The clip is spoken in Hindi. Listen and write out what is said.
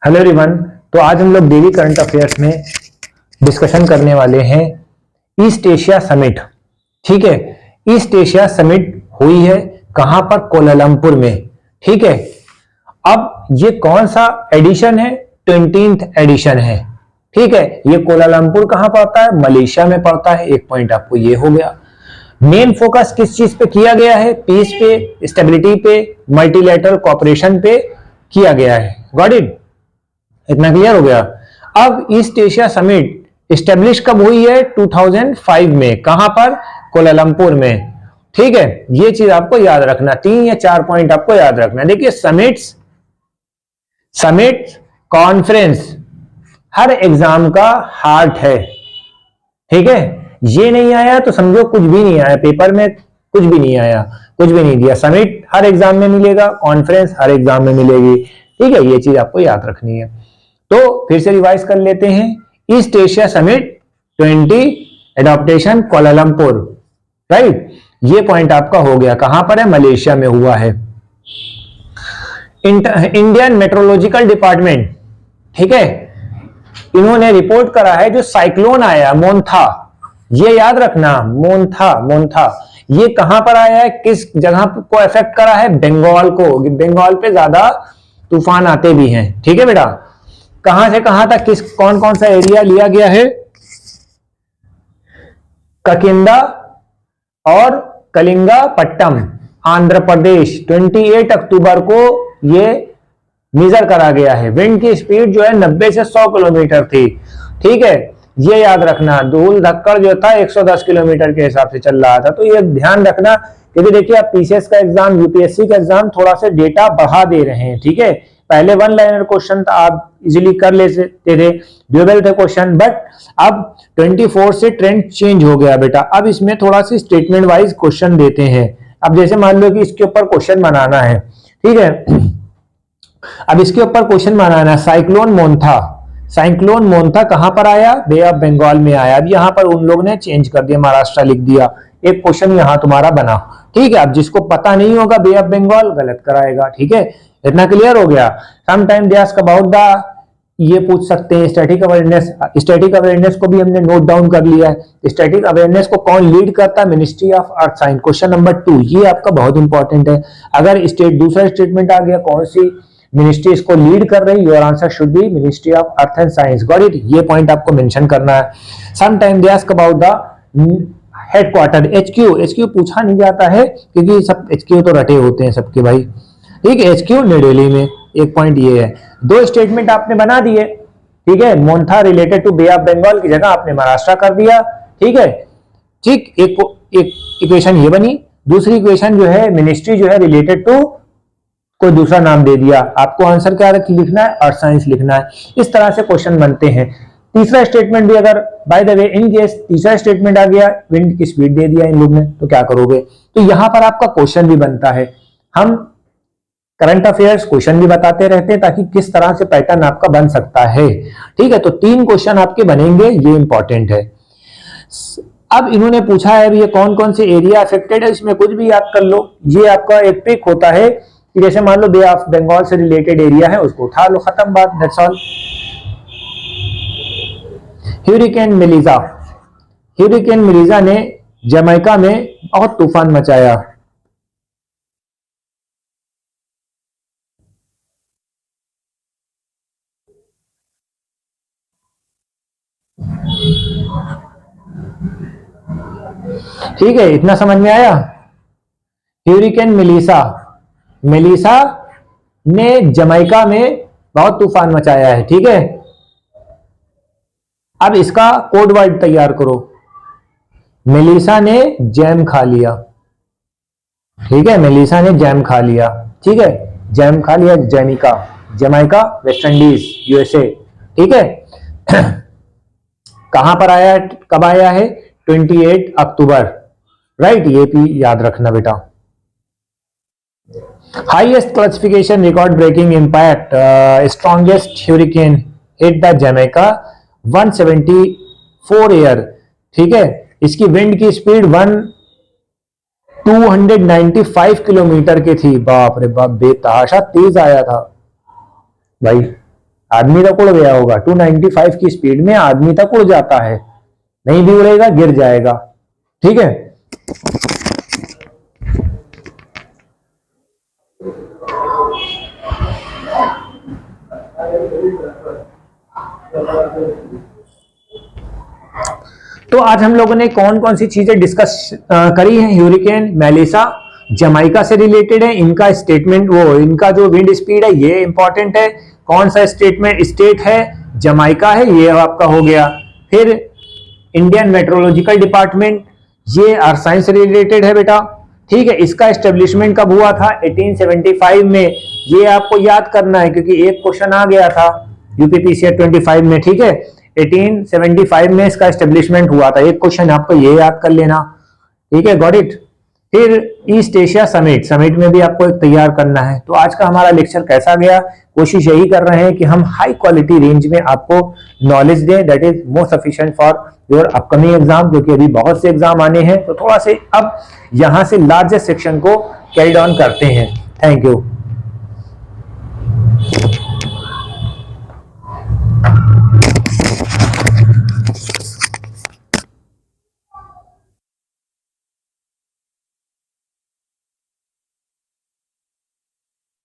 Hello everyone. तो आज हम लोग डेली करंट अफेयर्स में डिस्कशन करने वाले हैं ईस्ट एशिया समिट। ठीक है, ईस्ट एशिया समिट हुई है कहां पर? कोलालमपुर में। ठीक है, अब ये कौन सा एडिशन है? 20th एडिशन है। ठीक है, ये कोलालमपुर कहां पड़ता है? मलेशिया में पड़ता है। एक पॉइंट आपको ये हो गया। मेन फोकस किस चीज पे किया गया है? पीस पे, स्टेबिलिटी पे, मल्टीलैटरल कोऑपरेशन पे किया गया है। Got it? इतना क्लियर हो गया। अब ईस्ट एशिया समिट स्टेब्लिश कब हुई है? 2005 में। कहां पर? कोलालमपुर में। ठीक है, ये चीज आपको याद रखना। 3 या 4 पॉइंट आपको याद रखना। देखिए, समिट कॉन्फ्रेंस हर एग्जाम का हार्ट है। ठीक है, ये नहीं आया तो समझो कुछ भी नहीं आया, पेपर में कुछ भी नहीं आया, कुछ भी नहीं दिया। समिट हर एग्जाम में मिलेगा, कॉन्फ्रेंस हर एग्जाम में मिलेगी। ठीक है, ये चीज आपको याद रखनी है। तो फिर से रिवाइज कर लेते हैं। East Asia summit 20 adaptation Kuala Lumpur. Right, ये पॉइंट आपका हो गया। कहां पर है? मलेशिया में हुआ है। इंडियन मेट्रोलॉजिकल डिपार्टमेंट, ठीक है, इन्होंने रिपोर्ट करा है जो साइक्लोन आया मोन्था, ये याद रखना। मोन्था ये कहां पर आया है? किस जगह को इफेक्ट करा है? बंगाल को। बंगाल पे ज्यादा तूफान आते भी हैं। ठीक है बेटा, कहां से कहां तक कौन कौन सा एरिया लिया गया है? ककिंदा और कलिंगापट्टम, आंध्र प्रदेश। 28 अक्टूबर को ये मेजर करा गया है। विंड की स्पीड जो है 90 से 100 किलोमीटर थी। ठीक है, ये याद रखना। धूल धक्कड़ जो था 110 किलोमीटर के हिसाब से चल रहा था। तो ये ध्यान रखना, क्योंकि देखिए आप पीसीएस का एग्जाम, यूपीएससी का एग्जाम थोड़ा सा डेटा बढ़ा दे रहे हैं। ठीक है, पहले 1 लाइनर क्वेश्चन था, आप इजीली कर ले सकते थे, ड्यूबल थे क्वेश्चन, बट अब 24 से ट्रेंड चेंज हो गया बेटा। अब इसमें थोड़ा सी स्टेटमेंट वाइज क्वेश्चन देते हैं। अब जैसे मान लो कि इसके ऊपर क्वेश्चन बनाना है। ठीक है, अब इसके ऊपर क्वेश्चन बनाना है। साइक्लोन मोन्था कहां पर आया? बे ऑफ बंगाल में आया। अब यहां पर उन लोग ने चेंज कर दिया, महाराष्ट्र लिख दिया। एक क्वेश्चन यहां तुम्हारा बना। ठीक है, अब जिसको पता नहीं होगा बे ऑफ बंगाल गलत कराएगा। ठीक है, इतना क्लियर हो गया। Sometime they ask about the, ये पूछ सकते हैं स्टैटिक अवेयरनेस। स्टैटिक अवेयरनेस को भी हमने नोट डाउन कर लिया है। स्टैटिक अवेयरनेस को कौन लीड करता है? Ministry of earth science. Question number 2 ये आपका बहुत इंपॉर्टेंट है। अगर दूसरा स्टेटमेंट आ गया, कौन सी मिनिस्ट्री इसको लीड कर रही? Your answer should be ministry of earth and science. Got it? ये पॉइंट आपको मेंशन करना है। Sometime they ask about the headquarter, HQ पूछा नहीं जाता है क्योंकि सब एचक्यू तो रटे होते हैं सबके भाई। ठीक है, एचक्यू न्यू दिल्ली में। एक पॉइंट ये है। 2 स्टेटमेंट आपने बना दिए। ठीक है, Montha related to bay of Bengal की जगह आपने महाराष्ट्र कर दिया। ठीक है, ठीक, एक इक्वेशन ये बनी। दूसरी इक्वेशन जो है, मिनिस्ट्री जो है रिलेटेड टू कोई दूसरा नाम दे दिया। आपको आंसर क्या लिखना है? अर्थ साइंस लिखना है। इस तरह से क्वेश्चन बनते हैं। तीसरा स्टेटमेंट भी अगर by the way in case तीसरा स्टेटमेंट आ गया, विंड की स्पीड दे दिया इन लोग ने, तो क्या करोगे? तो यहां पर आपका क्वेश्चन भी बनता है। हम करंट अफेयर्स क्वेश्चन भी बताते रहते हैं ताकि किस तरह से पैटर्न आपका बन सकता है। ठीक है, तो 3 क्वेश्चन आपके बनेंगे, ये इंपॉर्टेंट है। अब इन्होंने पूछा है ये कौन कौन से एरिया अफेक्टेड है, इसमें कुछ भी याद कर लो। ये आपका एक पिक होता है कि जैसे मान लो बे ऑफ बंगाल से रिलेटेड एरिया है, उसको उठा लो, खत्म बात, दैट्स ऑल। ह्यूरिकेन मेलिसा ने जमैका में बहुत तूफान मचाया। ठीक है, इतना समझ में आया? ह्यूरिकेन मेलिसा ने जमैका में बहुत तूफान मचाया है। ठीक है, अब इसका कोड वर्ड तैयार करो। मेलिसा ने जैम खा लिया। ठीक है, मेलिसा ने जैम खा लिया। ठीक है, जैम खा लिया। Jamaica West Indies, USA. ठीक है, कहां पर आया, कब आया है? 28 अक्टूबर। राइट, ये भी याद रखना बेटा। Highest classification record breaking impact, strongest hurricane hit the Jamaica 174 air. ठीक है, इसकी विंड की स्पीड 295 किलोमीटर की थी। बाप रे बाप, बेतहाशा तेज आया था भाई। आदमी तक उड़ गया होगा। 295 की स्पीड में आदमी तक उड़ जाता है, नहीं भी उड़ेगा गिर जाएगा। ठीक है, तो आज हम लोगों ने कौन कौन सी चीजें डिस्कस करी हैं। ह्यूरिकेन मेलिसा जमाइका से रिलेटेड है, इनका स्टेटमेंट इनका जो विंड स्पीड है ये इंपॉर्टेंट है। कौन सा स्टेट है, जमाइका है, ये आपका हो गया। फिर इंडियन मेट्रोलॉजिकल डिपार्टमेंट, ये अर्थ साइंस से रिलेटेड है बेटा। ठीक है, इसका एस्टेब्लिशमेंट कब हुआ था, 1875 में। ये आपको याद करना है क्योंकि एक क्वेश्चन आ गया था यूपीपीसीआर 25 में। ठीक है, 1875 में इसका एस्टेब्लिशमेंट हुआ था, एक क्वेश्चन आपको ये याद कर लेना। ठीक है, गॉट इट। फिर ईस्ट एशिया समिट में भी आपको तैयार करना है। तो आज का हमारा लेक्चर कैसा गया, कोशिश यही कर रहे हैं कि हम हाई क्वालिटी रेंज में आपको नॉलेज दें, that is more sufficient for your upcoming exam, क्योंकि अभी बहुत से एग्जाम आने हैं। तो थोड़ा से अब यहां से लार्जेस्ट सेक्शन को कैरी ऑन करते हैं। Thank you.